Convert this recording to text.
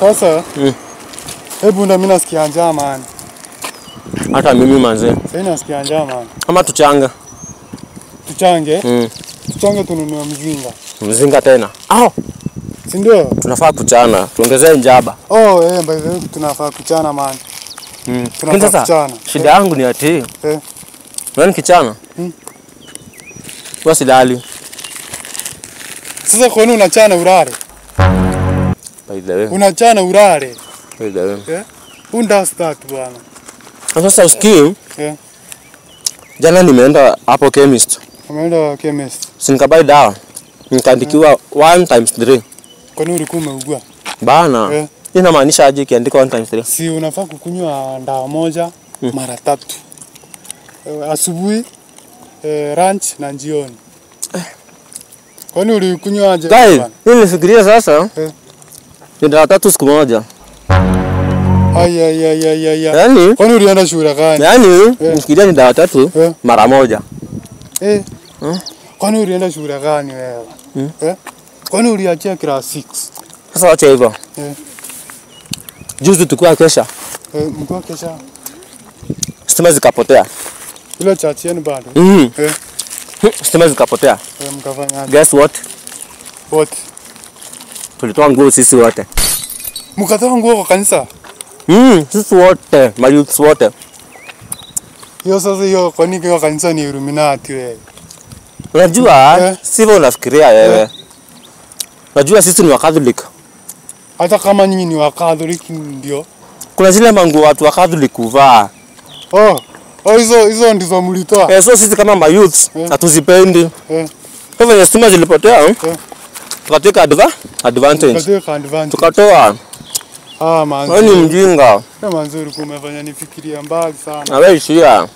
Sasa hebu na mimi nasikia njaa man. Hata mimi manze. Sasa nasikia njaa man. Kama tuchange. Tuchange? Tuchange tununue mzinga. Mzinga tena. Si ndio? Tunafaa kuchana. Tuongezee njaba. By the way tunafaa kuchana man. Tunafaa kuchana. Shida yangu ni ati. Wewe kichana? Wasi dali. Sasa kwa nini unachana urare? By the way. Unachana urare. By the way. Unda start bwana. Sasa usikii? Jana nimeenda hapo chemist. Umeenda chemist? Si nikabai dawa. Nikaandikiwa 1x3. Kwa nini ulikuwa umeugua? Bana. Inamaanisha aje kiandiko 1x3? Si unafaa kukunywa dawa moja mara 3. Asubuhi, lunch na jioni. Kwa nini ulikunywa aje? Guys, nilifikiria sasa. Ni dawa 3 siku moja. Yaani, kwa nini ulienda shule gani? Yaani, nifikiria ni dawa 3 mara moja. Kwa nini ulienda shule gani wewe? Kwa nini uliachia class 6? Sasa wacha hivyo. Juzi tukua kesha. Mkua kesha. Stima zikapotea. Ile chachi yenu bado. Stima zikapotea. Mkafanya aje? Guess what? What? Tulitoa nguo sisi wote. Mkatoa nguo kwa kanisa? Sisi wote, mayouths wote. Hiyo sasa hiyo kwa nini kwa kanisa ni Illuminati wewe? Unajua, sivyo unafikiria wewe. Unajua sisi ni wa Catholic. Hata kama nyinyi ni wa Catholic ndio. Kuna zile manguo watu wa Catholic kuvaa. Hizo ndizo mlitoa. So sisi kama mayouths hatuzipendi. Kwa hivyo stima zilipotea. Tukateka advantage. Tukatoa. Man. Wewe ni mjinga. Kama nzuri kumefanya nifikiria mbali sana. Na wewe ishia.